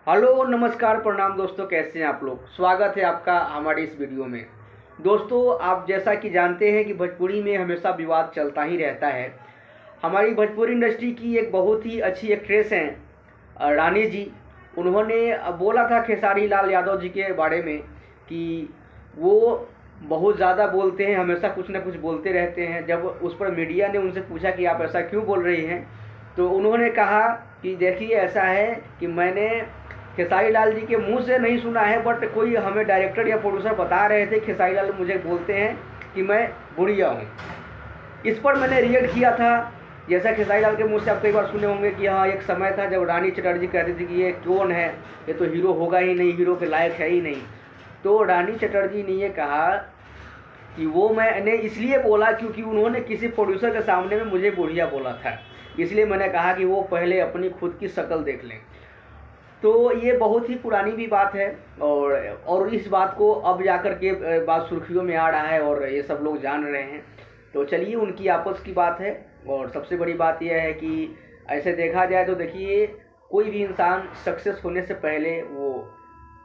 Hello नमस्कार प्रणाम दोस्तों, कैसे हैं आप लोग। स्वागत है आपका हमारी इस वीडियो में। दोस्तों, आप जैसा कि जानते हैं कि भोजपुरी में हमेशा विवाद चलता ही रहता है। हमारी भोजपुरी इंडस्ट्री की एक बहुत ही अच्छी एक्ट्रेस हैं रानी जी। उन्होंने बोला था खेसारी लाल यादव जी के बारे में कि वो बहुत ज़्यादा बोलते हैं, हमेशा कुछ ना कुछ बोलते रहते हैं। जब उस पर मीडिया ने उनसे पूछा कि आप ऐसा क्यों बोल रही हैं, तो उन्होंने कहा कि देखिए, ऐसा है कि मैंने खेसारी लाल जी के मुंह से नहीं सुना है, बट कोई हमें डायरेक्टर या प्रोड्यूसर बता रहे थे खेसारी लाल मुझे बोलते हैं कि मैं बुढ़िया हूँ। इस पर मैंने रिएक्ट किया था। जैसा खेसारी लाल के मुंह से आप कई बार सुने होंगे कि हाँ, एक समय था जब रानी चटर्जी कहती थी कि ये कौन है, ये तो हीरो होगा ही नहीं, हीरो के लायक है ही नहीं। तो रानी चटर्जी ने ये कहा कि वो मैंने इसलिए बोला क्योंकि उन्होंने किसी प्रोड्यूसर के सामने में मुझे बुढ़िया बोला था, इसलिए मैंने कहा कि वो पहले अपनी खुद की शक्ल देख लें। तो ये बहुत ही पुरानी भी बात है और इस बात को अब जाकर के बात सुर्खियों में आ रहा है और ये सब लोग जान रहे हैं। तो चलिए, उनकी आपस की बात है। और सबसे बड़ी बात यह है कि ऐसे देखा जाए तो देखिए, कोई भी इंसान सक्सेस होने से पहले वो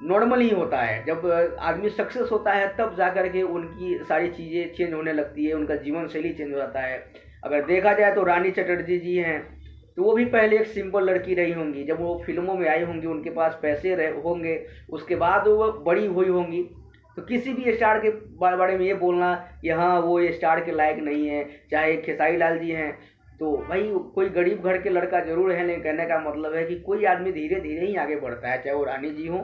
नॉर्मल ही होता है। जब आदमी सक्सेस होता है तब जा कर के उनकी सारी चीज़ें चेंज होने लगती है, उनका जीवन शैली चेंज हो जाता है। अगर देखा जाए तो रानी चटर्जी जी हैं, तो वो भी पहले एक सिंपल लड़की रही होंगी। जब वो फिल्मों में आई होंगी, उनके पास पैसे रहे होंगे, उसके बाद वो बड़ी हुई होंगी। तो किसी भी स्टार के बारे में ये बोलना कि हाँ वो ये स्टार के लायक नहीं है, चाहे खेसारी लाल जी हैं, तो भाई कोई गरीब घर के लड़का जरूर है, लेकिन कहने का मतलब है कि कोई आदमी धीरे धीरे ही आगे बढ़ता है, चाहे वो रानी जी हो,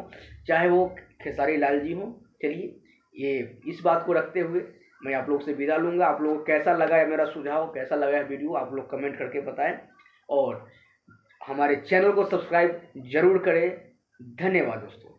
चाहे वो खेसारी लाल जी हो। चलिए, ये इस बात को रखते हुए मैं आप लोग से विदा लूँगा। आप लोगों को कैसा लगा है मेरा सुझाव, कैसा लगा है वीडियो, आप लोग कमेंट करके बताएं और हमारे चैनल को सब्सक्राइब जरूर करें। धन्यवाद दोस्तों।